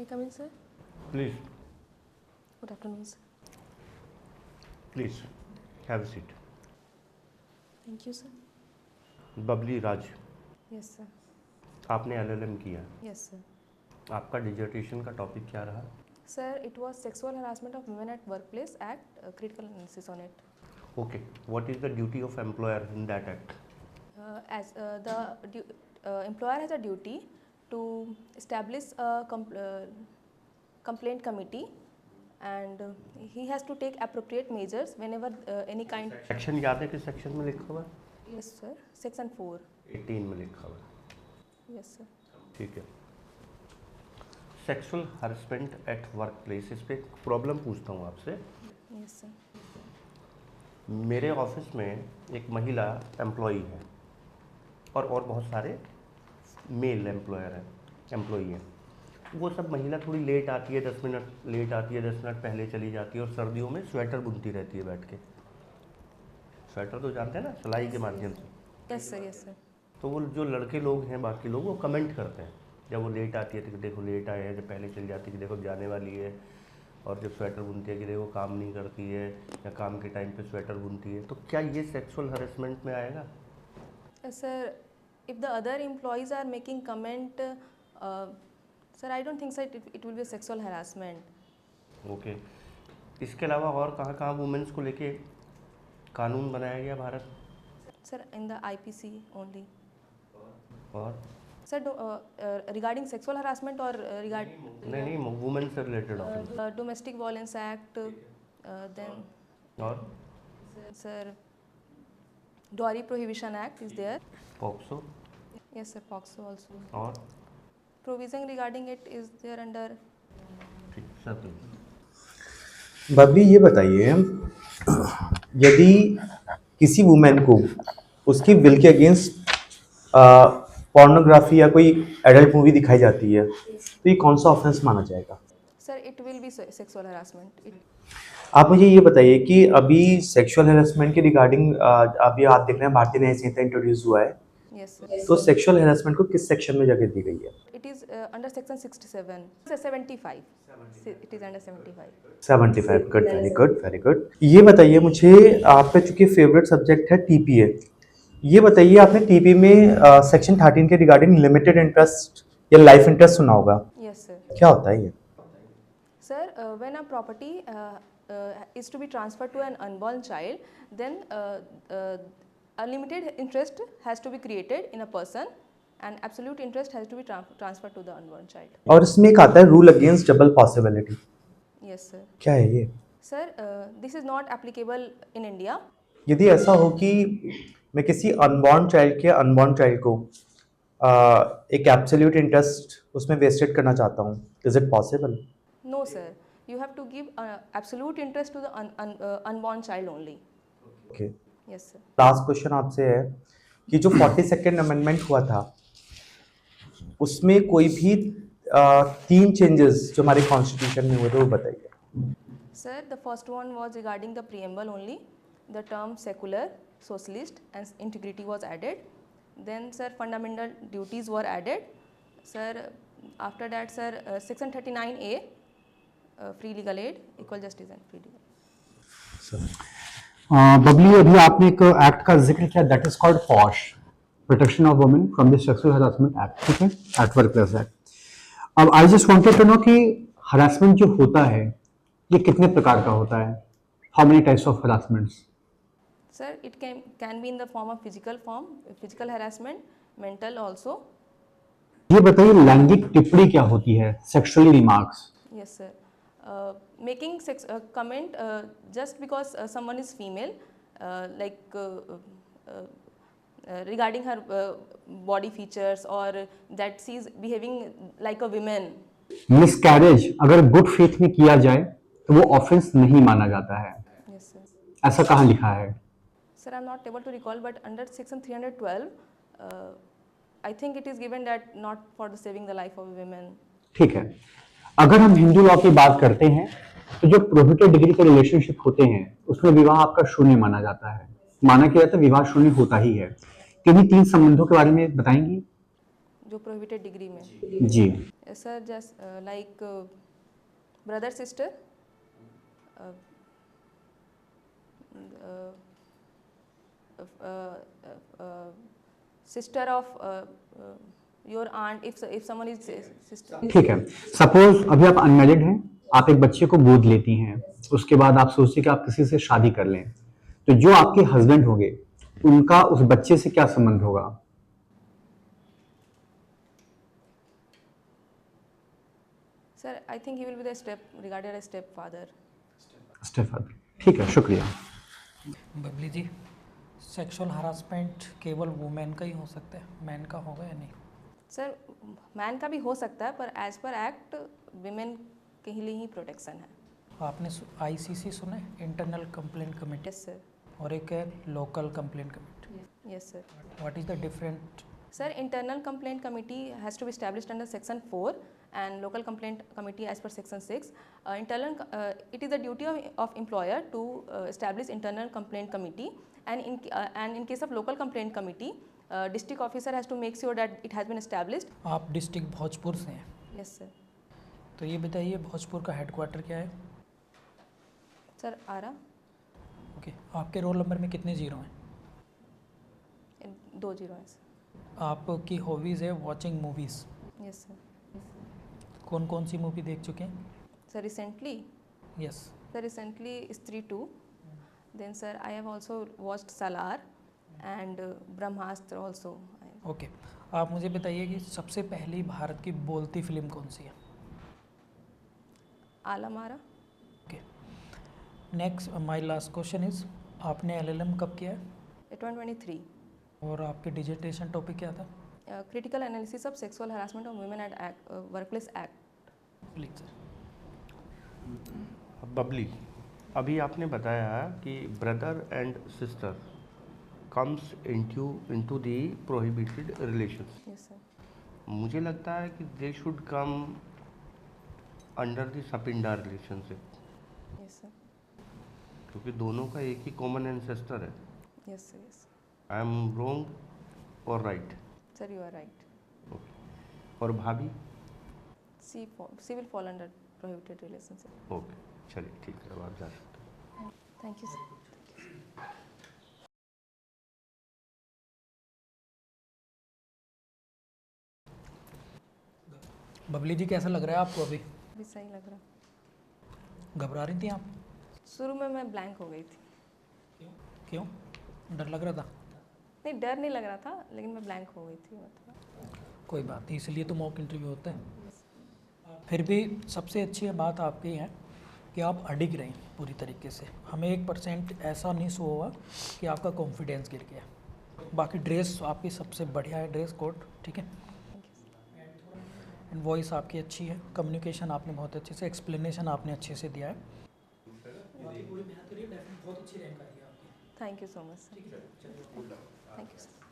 May I come in, sir? Please, Good afternoon, sir. please, have a seat. Thank you, sir. Babli Raj, Yes, sir. आपने LLM किया, Yes, sir. आपका dissertation का topic क्या रहा? Sir, it was Sexual Harassment of Women at Workplace Act, critical analysis on it. Okay, what is the duty of employer in that act? As the employer has a duty to establish a complaint committee, and he has to take appropriate measures whenever any kind. Section याद है किस section में लिखा हुआ? Yes, sir. Section 4. 18 में लिखा हुआ। Yes, sir. ठीक है। Sexual harassment at work place, इस पर एक प्रॉब्लम पूछता हूँ आपसे। Yes, sir. मेरे ऑफिस में एक महिला एम्प्लॉई है और बहुत सारे मेल एम्प्लॉई हैं। वो सब महिला थोड़ी लेट आती है, 10 मिनट लेट आती है, 10 मिनट पहले चली जाती है और सर्दियों में स्वेटर बुनती रहती है बैठ के। स्वेटर तो जानते हैं ना, सिलाई के माध्यम से। Yes, sir. Yes, sir. तो वो जो लड़के लोग हैं, बाकी लोग, वो कमेंट करते हैं जब वो लेट आती है तो कि देखो लेट आए हैं, जब पहले चली जाती है कि देखो जाने वाली है, और जब स्वेटर बुनती है कि देखो काम नहीं करती है या काम के टाइम पे स्वेटर बुनती है। तो क्या ये सेक्सुअल हरेसमेंट में आएगा? Sir, if the other employees are making comment, sir, I don't think so it will be sexual harassment. Okay, इसके अलावा और कहाँ कहाँ वुमेन्स को लेके कानून बनाया गया Bharat? Sir, in the IPC only. और Sir, regarding sexual harassment or regarding नहीं, वुमेन से related offence. Domestic Violence Act, then और sir, Dowry Prohibition Act is there. POCSO Yes, sir, POXO also. और Provision regarding it is there under. ठीक सब। बबली ये बताइए, यदि किसी वुमेन को उसकी विल के अगेंस्ट पोर्नोग्राफी या कोई एडल्ट मूवी दिखाई जाती है तो ये कौन सा ऑफेंस माना जाएगा? Sir, it will be sexual harassment. आप मुझे ये बताइए कि अभी सेक्सुअल हैरेसमेंट के रिगार्डिंग अभी आप देख रहे हैं भारतीय न्याय संहिता इंट्रोड्यूस हुआ है, Yes, sir. तो सेक्सुअल हैरेसमेंट को किस सेक्शन में जगह दी गई है? It is under section 67. Sir, 75. It is under 75. 75, good, very good, very good. ये बताइए मुझे, आपका चूंकि फेवरेट सब्जेक्ट है टीपीए, ये बताइए आपने टीपी में सेक्शन 13 के रिगार्डिंग लिमिटेड इंटरेस्ट या लाइफ इंटरेस्ट सुना होगा, Yes, sir. क्या होता है ये? Sir, when a property is to be transferred to an unborn child, then a limited interest has to be created in a person, and absolute interest has to be transferred to the unborn child. और इसमें एक आता है rule against double possibility, Yes, sir. क्या है ये? Sir, this is not applicable in India. यदि ऐसा हो कि मैं किसी अनबॉर्न चाइल्ड को एक एब्सोल्यूट इंटरेस्ट उसमें वेस्टेड करना चाहता हूँ, is it possible? No, sir. You have to give absolute interest to the unborn child only. Okay. Yes, sir. Last question आपसे है कि जो 42nd अमेंडमेंट हुआ था उसमें कोई भी 3 चेंजेस जो हमारे कॉन्स्टिट्यूशन में हुए थे वो बताइए। Sir, the first one was regarding the preamble only. The term secular, socialist, and integrity was added. Then, sir, fundamental duties were added. Sir, after that, sir, section 39A, free legal aid, equal justice and free legal. Babli, अभी आपने एक act का जिक्र किया, that is called POSH, protection of women from the sexual harassment act, ठीक है, at workplace act. अब I just wanted to know कि हरासमेंट जो होता है ये कितने प्रकार का होता है? How many types of harassments? Sir, it can be in the form of physical harassment, mental also. ये बताइए लैंगिक टिप्पणी क्या होती है, sexually remarks? Yes, sir. Making comment just because someone is female, like regarding her body features, or that she is behaving like a woman. Miscarriage अगर good faith में किया जाए तो वो ऑफेंस नहीं माना जाता है, Yes, sir. ऐसा कहाँ लिखा है? Sir, I'm not able to recall, but under section 312, I think it is given that not for the saving the life of women. ठीक है, अगर हम हिंदू लॉ की बात करते हैं तो जो प्रोहिबिटेड डिग्री के रिलेशनशिप होते हैं उसमें विवाह आपका शून्य माना जाता है, माना क्या जाता है, विवाह शून्य होता ही है। किन्हीं 3 संबंधों के बारे में बताएंगी? जो प्रोहिबिटेड डिग्री में। जी। sir, just like brother sister, uh, uh, sister of your aunt, if someone is sister. ठीक है, सपोज अभी आप अनमैरिड हैं, आप एक बच्चे को गोद लेती हैं, उसके बाद आप सोचते हैं कि आप किसी से शादी कर लें, तो जो आपके हस्बैंड होंगे उनका उस बच्चे से क्या संबंध होगा? Sir, I think he will be the regarded as stepfather. स्टेफादर, ठीक है, शुक्रिया। बबली जी, सेक्सुअल हरासमेंट केवल वुमेन का ही हो सकता है, मैन का होगा या नहीं? सर, मैन का भी हो सकता है, पर एज पर एक्ट विमेन के लिए ही प्रोटेक्शन है। आपने आईसीसी सुना है, internal complaint committee, yes sir. और एक है local complaint committee. Yes sir. What is the different? Sir, internal complaint committee has to be established under section 4 and local complaint committee as per section 6. It is the duty of employer to establish internal complaint committee, and in case of local complaint committee, district officer has to make sure that it has been established. आप district Bhojpur से हैं, Yes sir. तो ये बताइए भोजपुर का headquarter क्या है? Sir, आरा okay, आपके रोल नंबर में कितने जीरो हैं? 2 0 है सर। आपकी हॉबीज़ है वॉचिंग मूवीज़, Yes sir. कौन कौन सी मूवी देख चुके हैं? Sir, recently, yes, Stree 2. Then sir, I have also watched Salar and Brahmastra also. Okay. आप मुझे बताइए कि सबसे पहली भारत की बोलती फिल्म कौन सी है? आलमारा। Okay, next my last question is, आपने एलएलएम कब किया है 2023. और आपके डिजिटेशन टॉपिक क्या था? Critical analysis of sexual harassment of women at workplace act. Please sir. Babli, अभी आपने बताया कि brother and sister comes into the prohibited relations. Yes sir. मुझे लगता है कि they should come under the Sapinda relationship, Yes sir. क्योंकि दोनों का एक ही कॉमन एंसेस्टर है। Yes sir. Yes. I am wrong और right? Sir, you are right. Okay. और भाभी? She will fall under prohibited relationship. Okay, चलिए ठीक है, अब आप जा सकते हैं। Thank you sir. बबली जी, कैसा लग रहा है आपको अभी? अभी सही लग रहा। घबरा रही थी आप? शुरू में मैं ब्लैंक हो गई थी। क्यों, डर लग रहा था? नहीं, डर नहीं लग रहा था, लेकिन मैं ब्लैंक हो गई थी मतलब। कोई बात नहीं, इसलिए तो मॉक इंटरव्यू होता है। फिर भी सबसे अच्छी बात आपकी है कि आप अडिग रहें पूरी तरीके से। हमें 1% ऐसा नहीं शो हुआ कि आपका कॉन्फिडेंस गिर गया। बाकी ड्रेस आपकी सबसे बढ़िया है, ड्रेस कोड, ठीक है, एंड वॉइस आपकी अच्छी है, कम्युनिकेशन आपने बहुत अच्छे से, एक्सप्लेनेशन आपने अच्छे से दिया है। Thank you so much sir. Thank you sir.